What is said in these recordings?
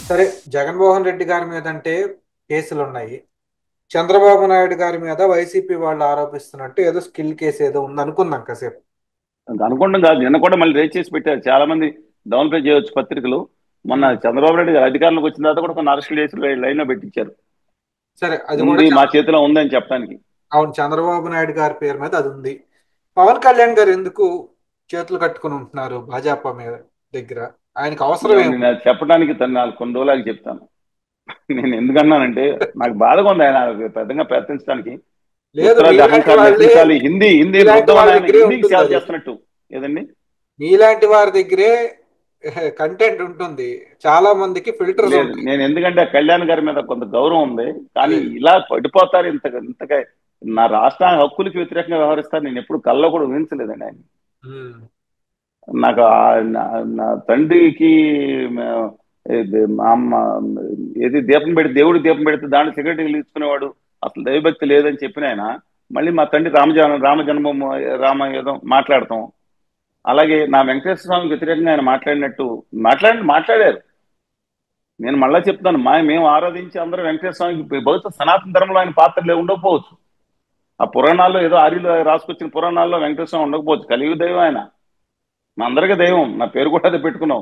సరే, జగన్మోహన్ రెడ్డి గారి మీద అంటే కేసులు ఉన్నాయి. చంద్రబాబు నాయుడు గారి మీద వైసీపీ వాళ్ళు ఆరోపిస్తున్నట్టు ఏదో స్కిల్ కేసు ఏదో ఉంది అనుకుందాం కాసేపు. అనుకోవడం కాదు, నిన్న కూడా మళ్ళీ రేట్ చేసి పెట్టారు. చాలా మంది డౌన్ పే చేయొచ్చు పత్రికలు. మొన్న ఉమ్. చంద్రబాబు నాయుడు గారు అధికారంలోకి వచ్చిన తర్వాత కూడా కొన్ని అరెస్టులు చేసి లైన్ లో పెట్టించారు. సరే, అది కూడా ఉంది, మా చేతిలో ఉంది అని చెప్పడానికి. అవును, చంద్రబాబు నాయుడు గారి పేరు మీద అది ఉంది. పవన్ కళ్యాణ్ గారు ఎందుకు చేతులు కట్టుకుని ఉంటున్నారు భాజపా మీద దగ్గర? ఆయనకు అవసరం ఏమండి, ఏముంది? నేను చెప్పడానికి తను నాకు కొన్ని రోజులకి చెప్తాను. నేను ఎందుకన్నానంటే, నాకు బాధగా ఉంది ఆయన పెద్దగా ప్రయత్నించడానికి. లేదు, ఉత్తరాది మీలాంటి అహంకారం వాళ్ళే నెట్టించాలి, హిందీ హిందీ మీలాంటి రుద్దమని వాళ్ళ ఆయన దగ్గరే హిందీకి ఉంటుంది సేవ అది. చేస్తున్నట్టు. ఏదండి? మీలాంటి వారి దగ్గరే కంటెంట్ ఉంటుంది. చాలా మందికి ఫిల్టర్స్ లేదు, ఉంటాయి. నేను ఎందుకంటే కళ్యాణ్ గారి మీద కొంత గౌరవం ఉంది. కానీ అదే. ఇలా పడిపోతారు ఇంతగా నా రాష్ట్ర హక్కులకి వ్యతిరేకంగా వ్యవహరిస్తారు నేను ఎప్పుడు కల్లో కూడా ఊహించలేదండి ఆయన. ఉమ్. నాకు నా తండ్రికి మ- మా అమ్మ ఏది దీపం పెడితే, దేవుడికి దీపం పెడితే దాంట్లో సిగరెట్ వెలిగించుకునేవాడు, అసలు దైవభక్తి లేదని చెప్పిన ఆయన మళ్ళీ మా తండ్రి రామ జన్మం, రామ ఏదో మాట్లాడతాం. అలాగే నా వెంకటేశ్వర స్వామికి వ్యతిరేకంగా ఆయన మాట్లాడినట్టు మాట్లాడారు. నేను మళ్ళా చెప్తాను, మేము ఆరాధించి అందరూ వెంకటేశ్వర స్వామికి బహుశా సనాతన ధర్మంలో ఆయన పాత్రలే ఉండకపోవచ్చు. ఆ పురాణాల్లో ఏదో ఆర్యులు రాసుకొచ్చిన పురాణాల్లో వెంకటేశ్వర స్వామి ఉండకపోవచ్చు. కలియుగ దైవం ఆయన, మా అందరికీ దైవం. నా పేరు కూడా అదే పెట్టుకున్నాం.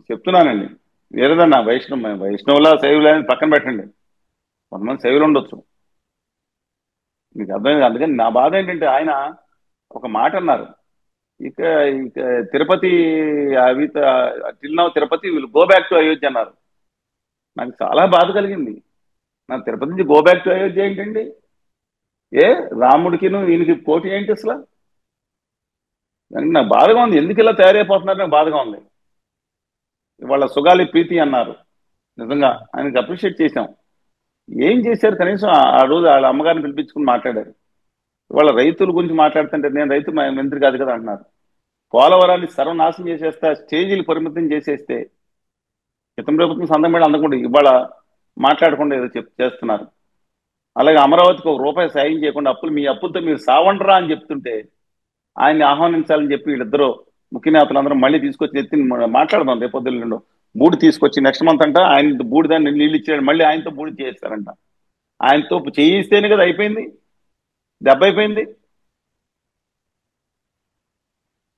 చెప్తున్నానండి. వేరేదన్నా వైష్ణవుల శైవుల అని పక్కన పెట్టండి. కొంతమంది శైవులు ఉండొచ్చు, మీకు అర్థమైంది. అందుకని నా బాధ ఏంటంటే, ఆయన ఒక మాట అన్నారు. ఇక ఇక తిరుపతి అవి till now Tirupati will go back to Ayodhya అన్నారు. నాకు చాలా బాధ కలిగింది. నా తిరుపతి నుంచి గో బ్యాక్ టు అయోధ్య ఏంటండి? ఏ రాముడికిను ఈయనకి పోటీ ఏంటి అసలు? దానికి నాకు బాధగా ఉంది. ఎందుకు ఇలా తయారైపోతున్నారు నాకు బాధగా ఉంది. ఇవాళ సుగాలి ప్రీతి అన్నారు. నిజంగా ఉమ్. ఆయనకి అప్రిషియేట్ చేశాం. ఏం చేశారు? కనీసం ఆ రోజు వాళ్ళ అమ్మగారిని పిలిపించుకుని మాట్లాడారు. ఇవాళ రైతుల గురించి మాట్లాడుతుంటే, నేను రైతు మంత్రి కాదు కదా అంటున్నారు. పోలవరాన్ని సర్వనాశనం చేసేస్తా, స్టేజీలు పరిమితం చేసేస్తే క్రితం ప్రభుత్వం సందం మీద అందకుండా ఇవాళ మాట్లాడకుండా ఏదో చేస్తున్నారు. అలాగే అమరావతికి ఒక రూపాయి సాయం చేయకుండా మీ అప్పులతో మీరు సావండరా అని చెప్తుంటే ఆయన్ని ఆహ్వానించాలని చెప్పి వీళ్ళిద్దరూ ముఖ్య నేతలందరూ మళ్ళీ తీసుకొచ్చి ఎత్తి మాట్లాడదాం రేపు పొద్దున్న. బూడి తీసుకొచ్చి నెక్స్ట్ మంత్ అంట ఆయన బూడి దాన్ని నీళ్ళు ఇచ్చాడు, మళ్ళీ ఆయనతో బూడి చేస్తారంట. ఆయనతో చేయిస్తేనే కదా అయిపోయింది, దెబ్బ అయిపోయింది.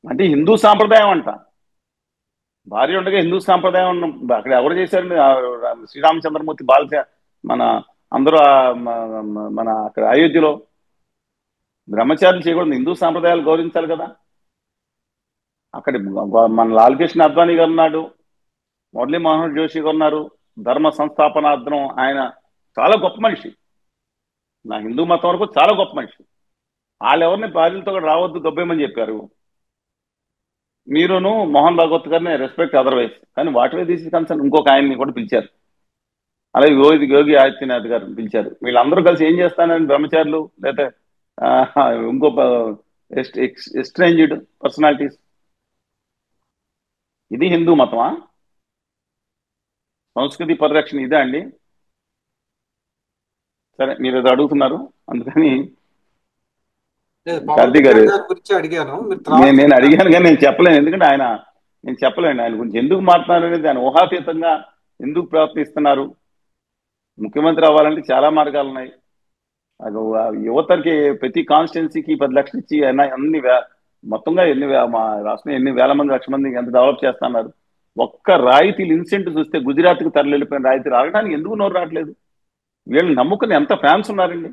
అంటే హిందూ సాంప్రదాయం అంట, భార్య ఉండగా హిందూ సాంప్రదాయం అక్కడ ఎవరు చేశారండి? శ్రీరామచంద్రమూర్తి మన అందరూ మన అక్కడ అయోధ్యలో బ్రహ్మచారులు చేయకూడదు, హిందూ సాంప్రదాయాలు గౌరవించాలి కదా. అక్కడ మన లాల్ కృష్ణ అద్వానీ గారు ఉన్నాడు, మురళీ మనోహర్ జోషి గారు ఉన్నారు. ధర్మ సంస్థాపనార్థం ఆయన చాలా గొప్ప మనిషి. నా హిందూ మతం వరకు చాలా గొప్ప మనిషి. వాళ్ళు ఎవరిని భార్యలతో కూడా రావద్దు, దొబ్బేమని చెప్పారు. మీరును మోహన్ భాగవత్ గారిని రెస్పెక్ట్ అదర్వైజ్, కానీ వాటి మీద తీసి కన్సర్న్ ఇంకొక ఆయన్ని కూడా పిలిచారు. అలాగే యోగి ఆదిత్యనాథ్ గారు పిలిచారు. వీళ్ళందరూ కలిసి ఏం చేస్తానని బ్రహ్మచారులు లేదా ఆ, ఇంకో ఎస్ట్రేంజ్డ్ పర్సనాలిటీస్. ఇది హిందూ మతమా? సంస్కృతి పరిరక్షణ ఇదే అండి? సరే, మీరు ఏదో అడుగుతున్నారు అందుకని. లేదు, పవన్ కార్తీక్ గారు, కళ్యాణ్ గారి గురించి అడిగాను, మీరు తర్వాత నేను చెప్తాను. అడిగాను కానీ నేను చెప్పలేను. ఎందుకంటే నేను చెప్పలేను ఆయన గురించి ఎందుకు మాట్లాడారు అనేది. ఆయన ఊహాతీతంగా ఎందుకు ప్రవర్తిస్తున్నారు? ముఖ్యమంత్రి అవ్వాలంటే చాలా మార్గాలు ఉన్నాయి. అది యువతకి ప్రతి కాన్స్టిట్యున్సీకి 10 లక్షలు ఇచ్చి మొత్తంగా మా రాష్ట్రం ఎన్ని వేల మంది, లక్ష మంది ఎంత డెవలప్ చేస్తున్నారు. ఒక్క రాయితీలు ఇన్సెంట్ చూస్తే గుజరాత్కి తరలి వెళ్ళిపోయిన రాయితీలు అడగడానికి ఎందుకు నోరు రావట్లేదు? వీళ్ళు నమ్ముకుని ఎంత ఫ్యాన్స్ ఉన్నారండి.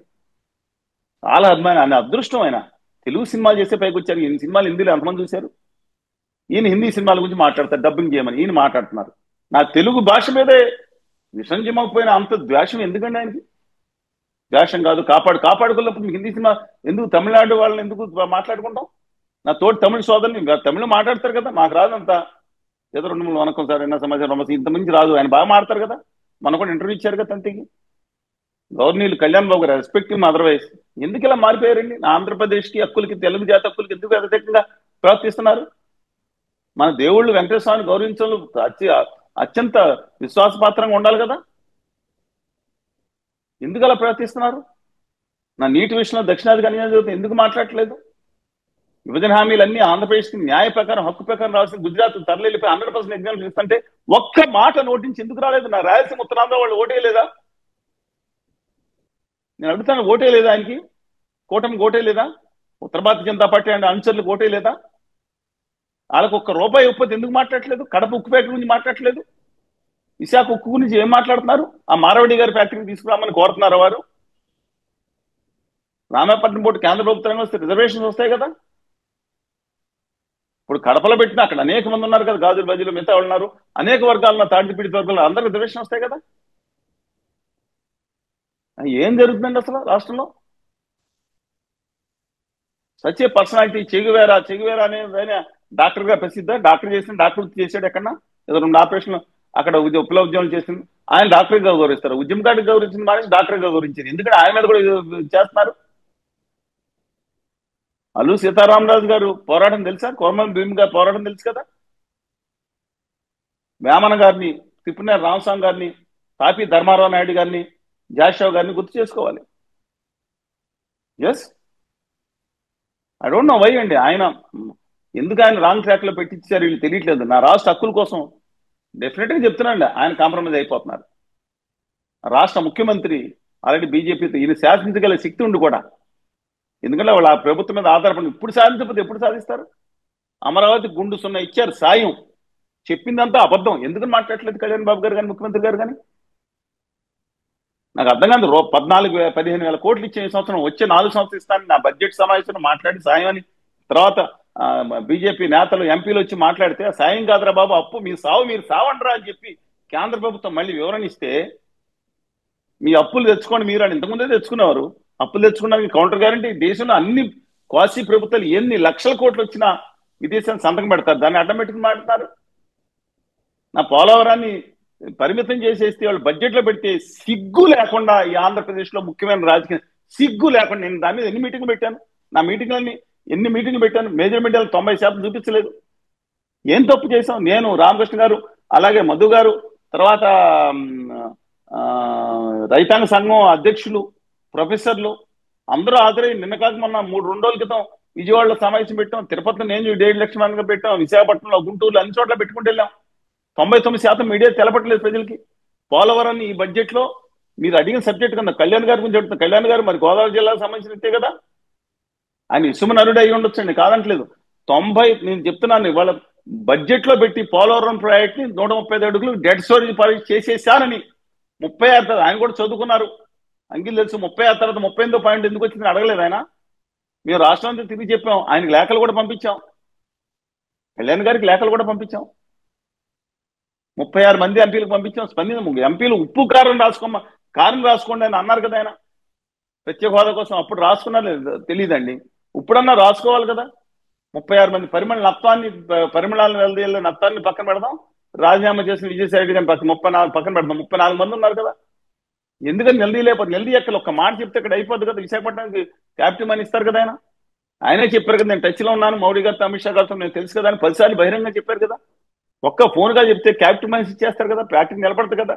చాలా అభిమానం. ఆయన అదృష్టం. ఆయన తెలుగు సినిమాలు చేసే పైకి వచ్చారు. ఈయన సినిమాలు హిందీలో ఎంతమంది చూశారు? ఈయన హిందీ సినిమాల గురించి మాట్లాడతారు, డబ్బింగ్ చేయమని ఈయన మాట్లాడుతున్నారు. నా తెలుగు భాష మీదే విషం చిమ్మకపోయిన అంత ద్వేషం ఎందుకండి ఆయనకి? ద్వేషం కాదు, కాపాడుకున్నప్పుడు మీకు హిందీ సినిమా ఎందుకు? తమిళనాడు వాళ్ళని ఎందుకు మాట్లాడుకుంటాం? నా తోటి తమిళ సోదరుని తమిళ మాట్లాడతారు కదా, మాకు రాదు అంత. ఏదో 2 3 వనకం సార్ ఎన్న సమాచారం ఇంత మించి రాదు. ఆయన బాగా మాడతారు కదా, మన కూడా ఇంటర్వ్యూ ఇచ్చారు కదా తంతికి. గవర్నీయులు కళ్యాణ్ బాబు గారు రెస్పెక్టివ్ అదర్వైజ్. ఎందుకు ఇలా మారిపోయారండి? నా ఆంధ్రప్రదేశ్కి హక్కులకి, తెలుగు జాతి హక్కులకి ఎందుకు వ్యతిరేకంగా ప్రవర్తిస్తున్నారు? మన దేవుళ్ళు వెంకటేశ్వర స్వామిని గౌరవించడంలో అత్యంత విశ్వాసపాత్రంగా ఉండాలి కదా. ఎందుకు అలా ప్రవర్తిస్తున్నారు? నా నీటి విషయంలో దక్షిణాది కన్యాది ఎందుకు మాట్లాడట్లేదు? విభజన హామీలన్నీ ఆంధ్రప్రదేశ్కి న్యాయ ప్రకారం హక్కు ప్రకారం రావాల్సిన గుజరాత్ తరలిపోయి 100% ఎగ్జామ్షన్ ఇస్తుంటే ఒక్క మాట నోటి నుంచి ఎందుకు రాలేదు? నా రాయలసీమ ఉత్తరాంధ్ర వాళ్ళు ఓటే లేదా? నేను అడుగుతాను, ఓటే లేదా ఆయనకి? కూటమికి ఓటే లేదా? ఉత్తర భారతీయ జనతా పార్టీ అండ్ అనుచరులకు ఓటే లేదా? వాళ్ళకు ఒక్క రూపాయి ఇవ్వకపోతే ఎందుకు మాట్లాడట్లేదు? కడప ఉక్కు ఫ్యాక్టరీ గురించి మాట్లాడట్లేదు, విశాఖ ఉక్కు గురించి ఏం మాట్లాడుతున్నారు? ఆ మారవడి గారి ఫ్యాక్టరీని తీసుకురామని కోరుతున్నారు వారు. రామాయపట్నం పోటీ కేంద్ర ప్రభుత్వంగా వస్తే రిజర్వేషన్స్ వస్తాయి కదా. ఇప్పుడు కడపలో పెట్టిన అక్కడ అనేక మంది ఉన్నారు కదా, గాజుల బజీలు మిగతా వాళ్ళు ఉన్నారు, అనేక వర్గాలను తాటి పీడిత వర్గాలు అందరూ రిజర్వేషన్ వస్తాయి కదా. ఏం జరుగుతుందండి అసలు రాష్ట్రంలో? సచ్ ఏ పర్సనాలిటీ చెగువేరా అనే ఆయన డాక్టర్ గా ప్రసిద్ధ, డాక్టర్ చేసిన డాక్టర్ చేశాడు ఎక్కడన్నా? ఏదో 2 ఆపరేషన్లు అక్కడ విప్లవ ఉద్యమం చేసింది ఆయన, డాక్టర్ గా గౌరవిస్తారు. ఉద్యమకారుడికి గౌరవించింది మానేసి డాక్టర్ గా గౌరవించింది. ఎందుకంటే ఆయన మీద కూడా చేస్తున్నారు. అల్లు సీతారామరాజు గారు పోరాటం తెలుసా? కోరమల్ భీమ్ గారు పోరాటం తెలుసు కదా. వేమన గారిని, తిప్పునేరు రామస్వామి గారిని, తాపి ధర్మారావు నాయుడు గారిని, జాషావ్ గారిని గుర్తు చేసుకోవాలి. Yes, I don't know why అండి. ఆయన ఎందుకు ఆయన రాంగ్ ట్రాక్ లో పెట్టించారు వీళ్ళు తెలియట్లేదు. నా రాష్ట్ర హక్కుల కోసం డెఫినెట్ గా చెప్తున్నాండి, ఆయన కాంప్రమైజ్ అయిపోతున్నారు. రాష్ట్ర ముఖ్యమంత్రి ఆల్రెడీ బీజేపీతో ఈయన శాసించగల శక్తి ఉండి కూడా, ఎందుకంటే వాళ్ళు ఆ ప్రభుత్వం మీద ఆధారపడి ఇప్పుడు సాధించకపోతే ఎప్పుడు సాధిస్తారు? అమరావతి గుండు సున్నా ఇచ్చారు సాయం, చెప్పిందంతా అబద్ధం. ఎందుకని మాట్లాడట్లేదు కళ్యాణ్ బాబు గారు కానీ ముఖ్యమంత్రి గారు కానీ? నాకు అర్థం కాదు. 14-15 వేల కోట్లు ఇచ్చే ఈ సంవత్సరం, వచ్చే 4 సంవత్సరాలు ఇస్తాను నా బడ్జెట్ సమావేశంలో మాట్లాడి సాయం అని, తర్వాత బీజేపీ నేతలు ఎంపీలు వచ్చి మాట్లాడితే సాయం కాదురా బాబు అప్పు, మీ సావు మీరు సావండరా అని చెప్పి కేంద్ర ప్రభుత్వం మళ్ళీ వివరణ ఇస్తే, మీ అప్పులు తెచ్చుకోండి మీరు అని ఇంతకుముందే తెచ్చుకునేవారు. అప్పులు తెచ్చుకున్నాక కౌంటర్ గ్యారంటీ దేశంలో అన్ని క్వాసీ ప్రభుత్వాలు ఎన్ని లక్షల కోట్లు వచ్చినా విదేశాన్ని సంతకం పెడతారు, దాన్ని అడ్డం పెట్టుకుని మాట్లాడతారు. నా పోలవరాన్ని పరిమితం చేసేస్తే వాళ్ళు బడ్జెట్ లో పెడితే సిగ్గు లేకుండా ఈ ఆంధ్రప్రదేశ్ లో ముఖ్యమైన రాజకీయ సిగ్గు లేకుండా, నేను దాని మీద ఎన్ని మీటింగ్లు పెట్టాను, నా మీటింగ్లన్నీ ఎన్ని మీటింగ్లు పెట్టాను, మేజర్ మీడియాలు 90% చూపించలేదు. ఏం తప్పు చేశాం? నేను, రామకృష్ణ గారు, అలాగే మధు గారు, తర్వాత రైతాంగ సంఘం అధ్యక్షులు, ప్రొఫెసర్లు అందరూ హాజరై నిన్న కాక మొన్న 2 రోజుల క్రితం విజయవాడలో సమావేశం పెట్టాం, తిరుపతిలో నేను 1.5 లక్షల మందిగా పెట్టాం, విశాఖపట్నంలో, గుంటూరులో అన్ని చోట్ల పెట్టుకుంటూ వెళ్ళాం. 99% మీడియా తెలపట్లేదు ప్రజలకి. పోలవరాన్ని ఈ బడ్జెట్ లో మీరు అడిగిన సబ్జెక్ట్ కన్నా కళ్యాణ్ గారి గురించి చెప్తున్నా. కళ్యాణ్ గారు మరి గోదావరి జిల్లాకు సంబంధించినట్టే కదా, ఆయన ఇసుమనరుడు అయి ఉండొచ్చండి, కాదంటలేదు. నేను చెప్తున్నాను, ఇవాళ బడ్జెట్ లో పెట్టి పోలవరం ప్రాజెక్ట్ ని 135 అడుగులు డెడ్ స్టోరేజ్ ప్రాజెక్ట్ చేసేసానని 36 ఆయన కూడా చదువుకున్నారు, అంకిల్ తెలుసు. 36 తర్వాత 38వ పాయింట్ ఎందుకు వచ్చిందని అడగలేదు ఆయన. మేము రాష్ట్రానికి తిరిగి చెప్పాం, ఆయనకి లేఖలు కూడా పంపించాం, కళ్యాణ్ గారికి లేఖలు కూడా పంపించాం, 36 మంది ఎంపీలకు పంపించాం. ఎంపీలు ఉప్పు కారం రాసుకోండి అని అన్నారు కదా ఆయన, ప్రత్యేక హోదా కోసం. అప్పుడు రాసుకున్నారు తెలియదండి, ఇప్పుడన్నా రాసుకోవాలి కదా. 36 మంది పరిమళాలను వెళ్తే నత్తాన్ని పక్కన పెడదాం, రాజీనామా చేసిన విజయసాయి రెడ్డి గారిని 34 పక్కన పెడదాం, 34 మంది ఉన్నారు కదా. ఎందుకని నిలదీయలేకపోతే ఎక్కడ ఒక్క మాట చెప్తే ఇక్కడ అయిపోద్ది కదా. విశాఖపట్నానికి క్యాపిటల్ మనీ ఇస్తారు కదా ఆయన. ఆయనే చెప్పారు కదా, నేను టచ్ లో ఉన్నాను మోడీ గారితో, అమిత్ షా గారితో, నేను తెలుసు కదా అని 10 సార్లు బహిరంగంగా చెప్పారు కదా. ఒక్క ఫోన్ గా చెప్తే క్యాపిటల్ మనీ ఇచ్చేస్తారు కదా, ప్రాక్టీస్ నిలబడదు కదా.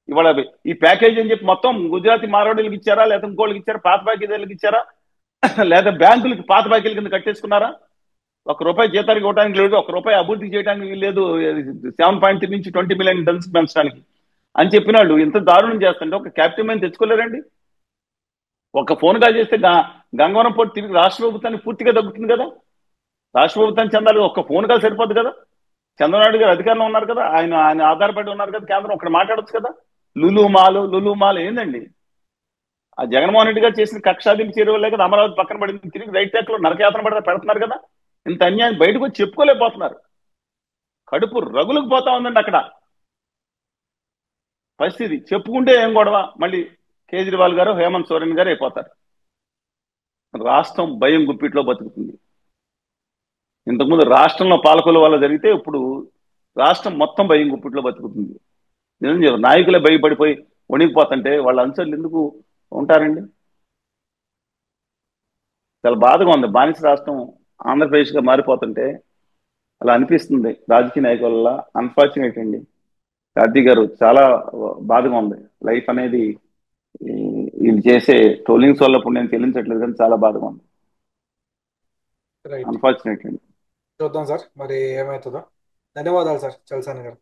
ఇవాళ ఈ ప్యాకేజ్ అని చెప్పి మొత్తం గుజరాతీ మారవాడీలకు ఇచ్చారా, లేదా ఇంకోళ్ళకి ఇచ్చారా, పాత బాకీదారులకు ఇచ్చారా, లేదా బ్యాంకులకి పాత బాకీల కింద కట్టేసుకున్నారా? ₹1 జీతానికి ఇవ్వడానికి లేదు, ₹1 అభివృద్ధి చేయడానికి లేదు, 7.3 నుంచి 20 మిలియన్ టన్స్ పెంచడానికి అని చెప్పిన వాళ్ళు ఇంత దారుణం చేస్తుంటే ఒక క్యాపిటల్ మనీ తెచ్చుకోలేరండి. ఒక ఫోన్ కాల్ చేస్తే గంగవరం పోర్టు తిరిగి రాష్ట్ర ప్రభుత్వానికి పూర్తిగా తగ్గుతుంది కదా. రాష్ట్ర ప్రభుత్వానికి చెందాలి, ఒక్క ఫోన్ కాల్ సరిపోద్ది కదా. చంద్రబాబు గారు అధికారంలో ఉన్నారు కదా, ఆయన ఆధారపడి ఉన్నారు కదా, కేంద్రం ఒకటి మాట్లాడచ్చు కదా. లులు మాల్ ఏందండి? ఆ జగన్మోహన్ రెడ్డి గారు చేసిన కక్షాదింపు చర్యలే కదా అమరావతి పక్కన పడింది, తిరిగి రైట్ ట్రాక్ లో నరకయాతన పెడుతున్నారు కదా. ఇంత అన్యాయం బయటకు వచ్చి చెప్పుకోలేకపోతున్నారు, కడుపు రగులకు పోతా ఉందండి అక్కడ పరిస్థితి. చెప్పుకుంటే ఏం గొడవ, మళ్ళీ కేజ్రీవాల్ గారు, హేమంత్ సోరెన్ గారు అయిపోతారు. రాష్ట్రం భయం గుప్పిట్లో బతుకుతుంది. ఇంతకుముందు రాష్ట్రంలో పాలకుల వల్ల జరిగితే ఇప్పుడు రాష్ట్రం మొత్తం భయం గుప్పిట్లో బతుకుతుంది. నిజం, నాయకులే భయపడిపోయి వణికిపోతుంటే వాళ్ళ అనుచరులు ఎందుకు ఉంటారండి? చాలా బాధగా ఉంది. బానిస రాష్ట్రం ఆంధ్రప్రదేశ్ గా మారిపోతుంటే అలా అనిపిస్తుంది రాజకీయ నాయకుల వల్ల. అన్ఫార్చునేట్ అండి కార్తీక్ గారు, చాలా బాధగా ఉంది. లైఫ్ అనేది వీళ్ళు చేసే ట్రోలింగ్స్ వల్ల ఇప్పుడు నేను చెల్లించట్లేదు కానీ చాలా బాధగా ఉంది. రైట్. అన్ఫార్చునేట్లీ. చూద్దాం సార్ మరి ఏమవుతుందో. ధన్యవాదాలు సార్ చలసాని గారు.